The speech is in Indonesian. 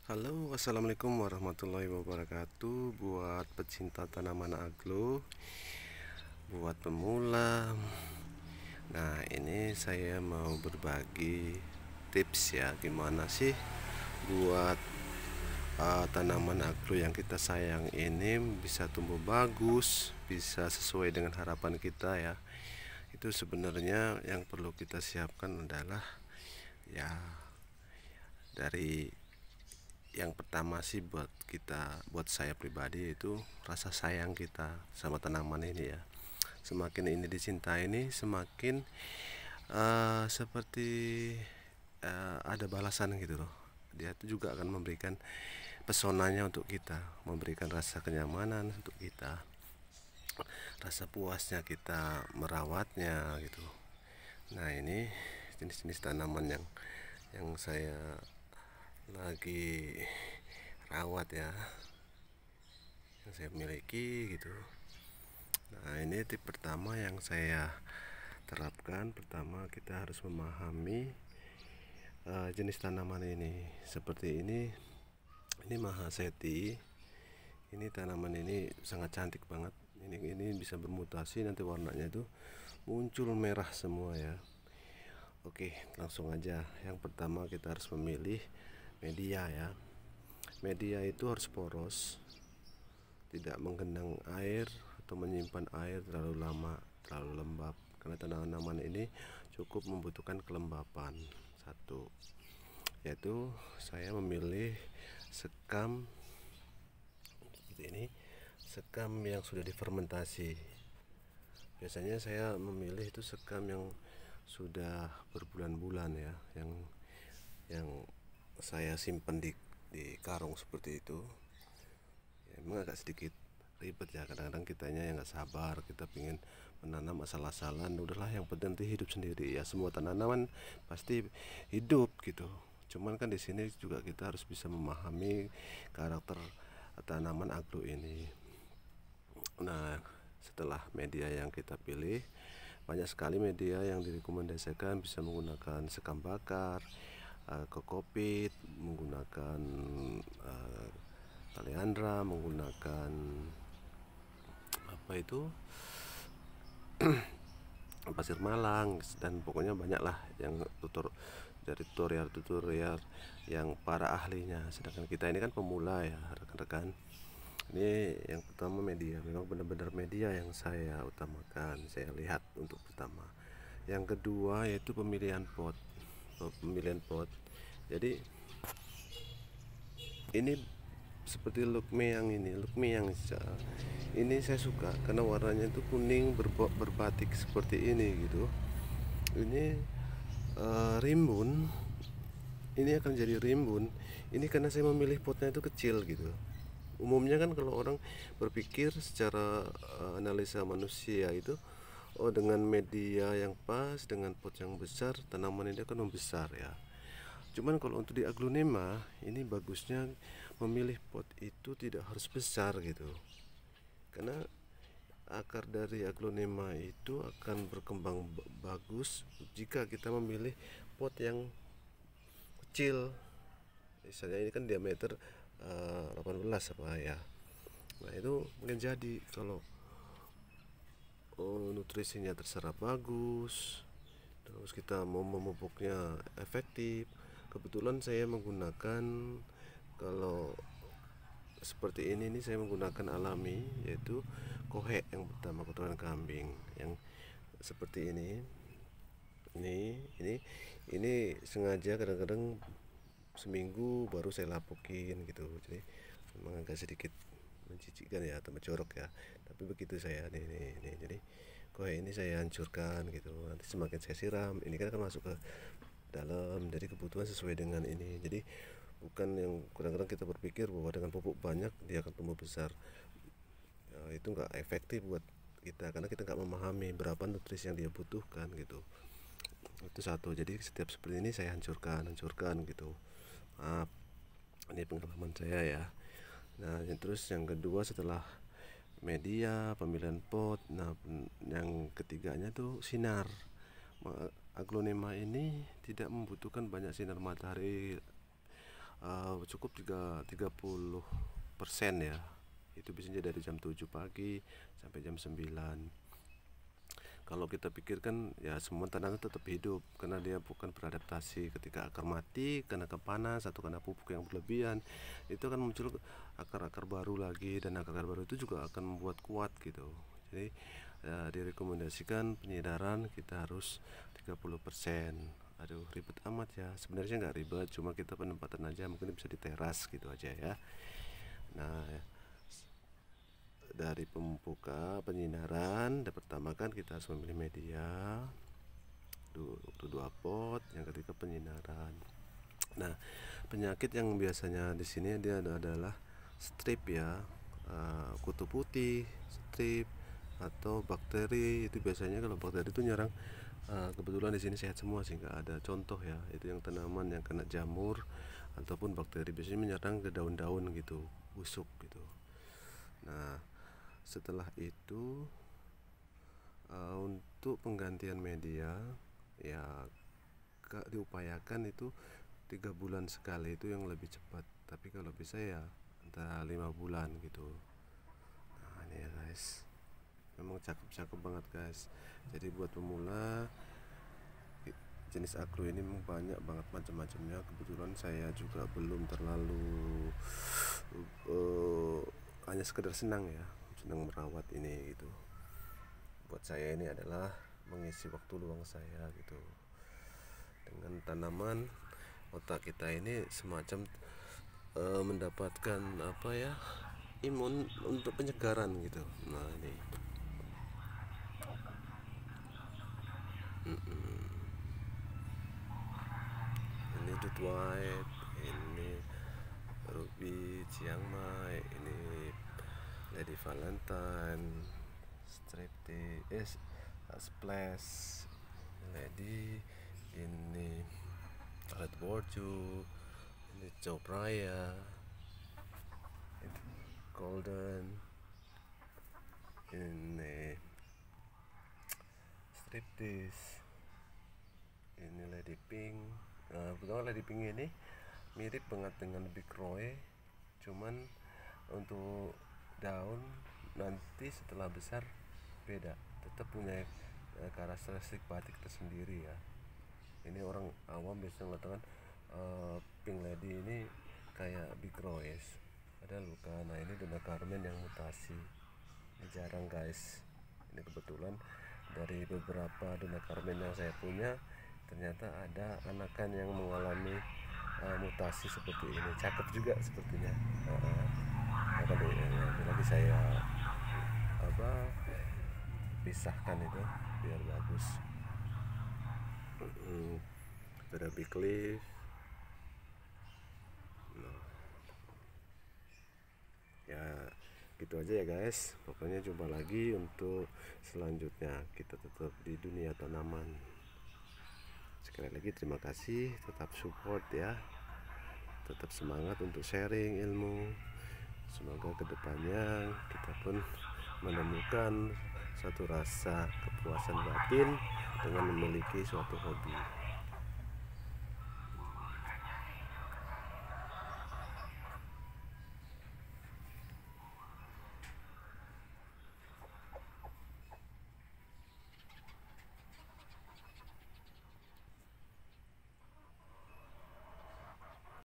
Halo, assalamualaikum warahmatullahi wabarakatuh. Buat pecinta tanaman aglo, buat pemula. Nah, ini saya mau berbagi tips ya, gimana sih buat tanaman aglo yang kita sayang ini bisa tumbuh bagus, bisa sesuai dengan harapan kita ya. Itu sebenarnya yang perlu kita siapkan adalah ya dari yang pertama sih buat saya pribadi itu rasa sayang kita sama tanaman ini ya. Semakin ini dicintai ini semakin seperti ada balasan gitu loh. Dia itu juga akan memberikan pesonanya untuk kita, memberikan rasa kenyamanan untuk kita, rasa puasnya kita merawatnya gitu. Nah, ini jenis-jenis tanaman yang saya lagi rawat ya, yang saya miliki gitu. Nah, ini tip pertama yang saya terapkan. Pertama, kita harus memahami jenis tanaman ini. Seperti ini Mahaseti. Ini tanaman ini sangat cantik banget. Ini bisa bermutasi, nanti warnanya itu muncul merah semua ya. Oke, langsung aja. Yang pertama kita harus memilih media ya. Media itu harus poros, tidak menggenang air atau menyimpan air terlalu lama, terlalu lembab, karena tanaman ini cukup membutuhkan kelembapan. Satu, yaitu saya memilih sekam seperti ini, sekam yang sudah difermentasi. Biasanya saya memilih itu sekam yang sudah berbulan-bulan ya, yang saya simpan di karung seperti itu. Ya, emang agak sedikit ribet ya, kadang-kadang kitanya yang nggak sabar, kita pingin menanam asal-asalan, udahlah yang penting nanti hidup sendiri ya. Semua tanaman pasti hidup gitu, cuman kan di sini juga kita harus bisa memahami karakter tanaman agro ini. Nah, setelah media yang kita pilih, banyak sekali media yang direkomendasikan, bisa menggunakan sekam bakar, kokopit, menggunakan kaliandra, menggunakan apa itu pasir malang, dan pokoknya banyak lah yang dari tutorial yang para ahlinya. Sedangkan kita ini kan pemula ya rekan-rekan. Ini yang pertama media, memang benar-benar media yang saya utamakan, saya lihat untuk pertama. Yang kedua yaitu pemilihan pot. Jadi ini seperti ini saya suka karena warnanya itu kuning berbatik seperti ini gitu. Ini rimbun, ini akan jadi rimbun ini karena saya memilih potnya itu kecil gitu. Umumnya kan kalau orang berpikir secara analisa manusia itu, oh dengan media yang pas, dengan pot yang besar, tanaman ini akan membesar ya. Cuman kalau untuk di aglonema ini bagusnya memilih pot itu tidak harus besar gitu, karena akar dari aglonema itu akan berkembang bagus jika kita memilih pot yang kecil. Misalnya ini kan diameter 18 apa ya. Nah, itu mungkin jadi kalau nutrisinya terserap bagus, terus kita mau memupuknya efektif. Kebetulan saya menggunakan, kalau seperti ini saya menggunakan alami, yaitu kohek yang pertama, kotoran kambing yang seperti ini ini ini sengaja kadang-kadang seminggu baru saya lapukin gitu. Jadi memang agak sedikit menjijikkan ya atau mencorok ya, tapi begitu saya nih. Jadi kohek ini saya hancurkan gitu, nanti semakin saya siram ini kan akan masuk ke dalam, jadi kebutuhan sesuai dengan ini. Jadi bukan yang kadang-kadang kita berpikir bahwa dengan pupuk banyak dia akan tumbuh besar ya, itu nggak efektif buat kita karena kita nggak memahami berapa nutrisi yang dia butuhkan gitu. Itu satu, jadi setiap seperti ini saya hancurkan gitu. Maaf, ini pengalaman saya ya. Nah, terus yang kedua setelah media, pemilihan pot, nah yang ketiganya tuh sinar. Aglonema ini tidak membutuhkan banyak sinar matahari cukup 30% ya. Itu biasanya dari jam 7 pagi sampai jam 9. Kalau kita pikirkan ya semua tanaman tetap hidup karena dia bukan beradaptasi. Ketika akar mati karena kepanas atau karena pupuk yang berlebihan, itu akan muncul akar-akar baru lagi, dan akar-akar baru itu juga akan membuat kuat gitu. Jadi direkomendasikan penyinaran kita harus 30%. Aduh, ribet amat ya. Sebenarnya nggak ribet, cuma kita penempatan aja, mungkin bisa di teras gitu aja ya. Nah, dari pemupukan penyinaran, pertama kan kita harus memilih media untuk 2 pot, yang ketiga penyinaran. Nah, penyakit yang biasanya di sini dia adalah strip ya, kutu putih, strip atau bakteri. Itu biasanya kalau bakteri itu nyerang, kebetulan di sini sehat semua sih, nggak ada contoh ya. Itu yang tanaman yang kena jamur ataupun bakteri, biasanya menyerang ke daun-daun gitu, busuk gitu. Nah, setelah itu untuk penggantian media ya diupayakan itu 3 bulan sekali, itu yang lebih cepat. Tapi kalau bisa ya antara 5 bulan gitu. Nah ini ya guys, memang cakep-cakep banget guys. Jadi buat pemula, jenis agro ini memang banyak banget macam-macamnya. Kebetulan saya juga belum terlalu hanya sekedar senang ya, senang merawat ini gitu. Buat saya ini adalah mengisi waktu luang saya gitu dengan tanaman. Otak kita ini semacam mendapatkan apa ya, imun untuk penyegaran gitu. Nah ini ini Dut White, ini Ruby Chiang Mai, ini Lady Valentine, Striptease, Splash Lady, ini Red Bordeaux, ini Chopraya, ini Golden, ini Striptease, ini Lady Pink. Nah, kebetulan Lady Pink ini mirip banget dengan Big Roy, cuman untuk daun nanti setelah besar beda, tetap punya karakteristik batik tersendiri ya. Ini orang awam biasanya mengatakan Pink Lady ini kayak Big Rose, padahal bukan. Nah ini Dona Carmen yang mutasi, ini jarang guys. Ini kebetulan dari beberapa Dona Carmen yang saya punya, ternyata ada anakan yang mengalami mutasi seperti ini. Cakep juga sepertinya. Nanti saya pisahkan itu biar bagus. Ada big leaf. Nah, ya gitu aja ya guys. Pokoknya jumpa lagi untuk selanjutnya. Kita tetap di dunia tanaman. Sekali lagi terima kasih, tetap support ya, tetap semangat untuk sharing ilmu. Semoga kedepannya kita pun menemukan satu rasa kepuasan batin dengan memiliki suatu hobi.